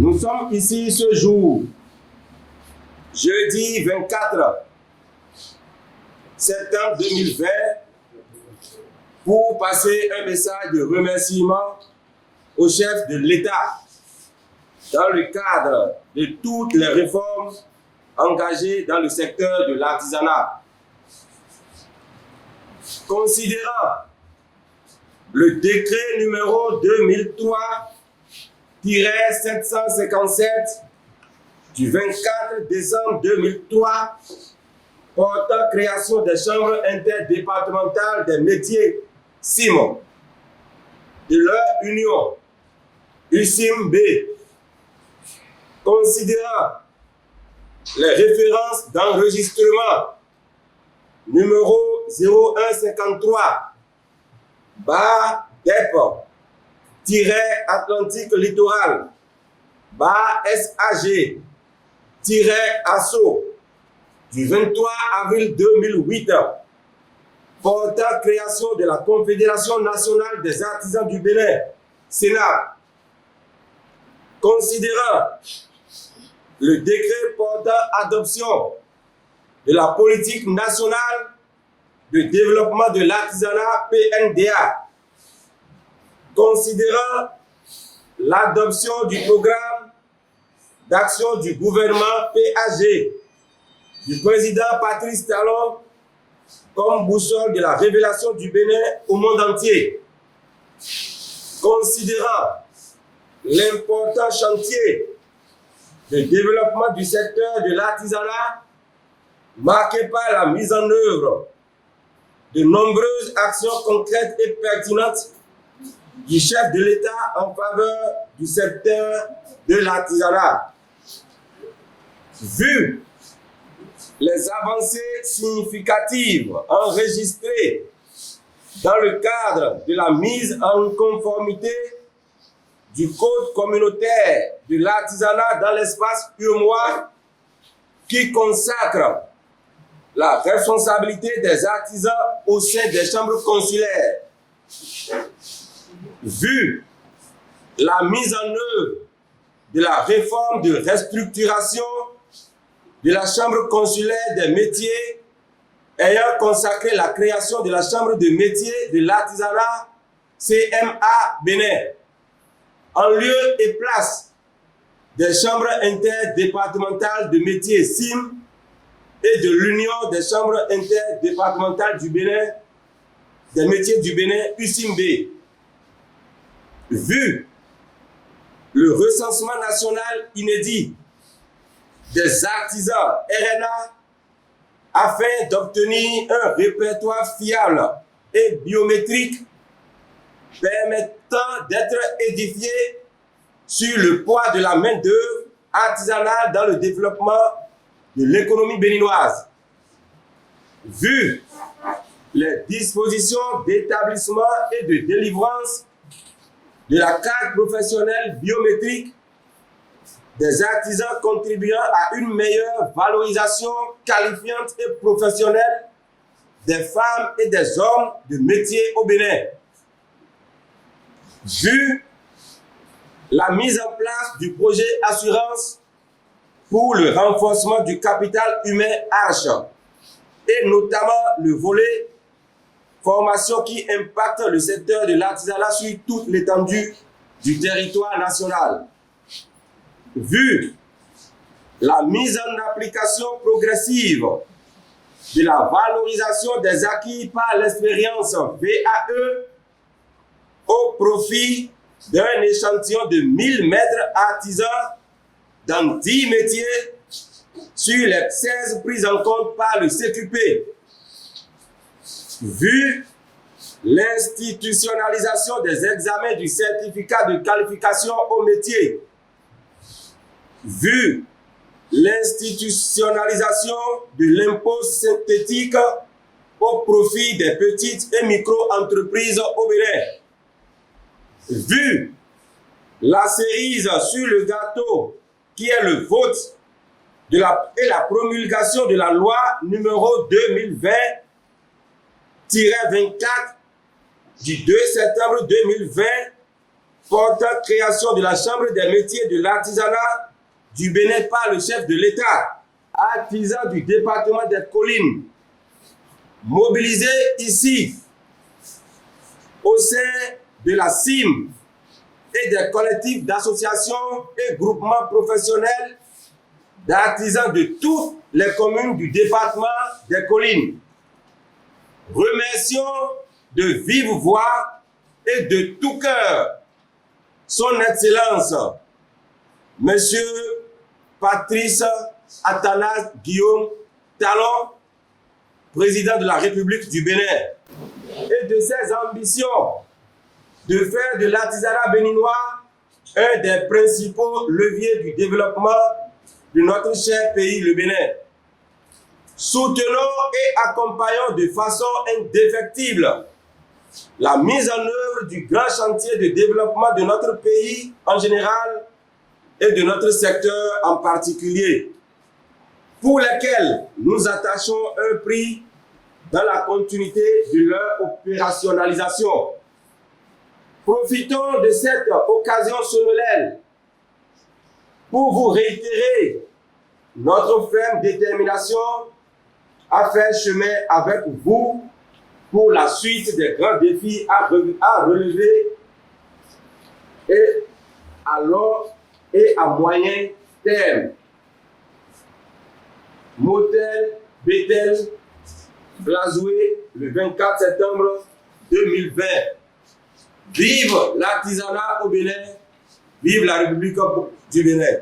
Nous sommes ici ce jour, jeudi 24 septembre 2020, pour passer un message de remerciement au chef de l'État dans le cadre de toutes les réformes engagées dans le secteur de l'artisanat. Considérant le décret numéro 2003-757 du 24 décembre 2003 portant création des chambres interdépartementales des métiers CIM de leur union UCIMB, considérant les références d'enregistrement numéro 0153 DEP-Atlantique Littoral SAG-ASSO du 23 avril 2008 portant création de la Confédération nationale des artisans du Bénin, Sénat, considérant le décret portant adoption de la politique nationale de développement de l'artisanat PNDA, considérant l'adoption du programme d'action du gouvernement PAG du président Patrice Talon comme boussole de la révélation du Bénin au monde entier, considérant l'important chantier de développement du secteur de l'artisanat marqué par la mise en œuvre de nombreuses actions concrètes et pertinentes du chef de l'État en faveur du secteur de l'artisanat. Vu les avancées significatives enregistrées dans le cadre de la mise en conformité du Code communautaire de l'artisanat dans l'espace UEMOA qui consacre la responsabilité des artisans au sein des chambres consulaires. Vu la mise en œuvre de la réforme de restructuration de la chambre consulaire des métiers ayant consacré la création de la chambre de métiers de l'artisanat CMA Bénin, en lieu et place des chambres interdépartementales de métiers CIM et de l'Union des chambres interdépartementales du Bénin, des métiers du Bénin, UCIMB. Vu le recensement national inédit des artisans RNA afin d'obtenir un répertoire fiable et biométrique permettant d'être édifié sur le poids de la main-d'œuvre artisanale dans le développement de l'économie béninoise. Vu les dispositions d'établissement et de délivrance de la carte professionnelle biométrique des artisans contribuant à une meilleure valorisation qualifiante et professionnelle des femmes et des hommes de métier au Bénin. Vu la mise en place du projet assurance pour le renforcement du capital humain Arche, et notamment le volet formation qui impacte le secteur de l'artisanat sur toute l'étendue du territoire national. Vu la mise en application progressive de la valorisation des acquis par l'expérience VAE au profit d'un échantillon de 1000 maîtres artisans dans 10 métiers sur les 16 prises en compte par le CQP. Vu l'institutionnalisation des examens du certificat de qualification au métier, vu l'institutionnalisation de l'impôt synthétique au profit des petites et micro-entreprises au Bénin, vu la cerise sur le gâteau qui est le vote et la promulgation de la loi numéro 2020-24 du 2 septembre 2020 portant création de la Chambre des métiers de l'artisanat du Bénin par le chef de l'État, artisan du département des Collines, mobilisé ici au sein de la CIM et des collectifs d'associations et groupements professionnels d'artisans de toutes les communes du département des Collines. Remercions de vive voix et de tout cœur son Excellence, Monsieur Patrice Athanase Guillaume Talon, président de la République du Bénin, et de ses ambitions de faire de l'artisanat béninois un des principaux leviers du développement de notre cher pays, le Bénin. Soutenons et accompagnons de façon indéfectible la mise en œuvre du grand chantier de développement de notre pays en général et de notre secteur en particulier, pour lesquels nous attachons un prix dans la continuité de leur opérationnalisation. Profitons de cette occasion solennelle pour vous réitérer notre ferme détermination à faire chemin avec vous pour la suite des grands défis à relever et à long et à moyen terme. Motel Bethel, Blasoué, le 24 septembre 2020. Vive l'artisanat au Bénin, vive la République du Bénin.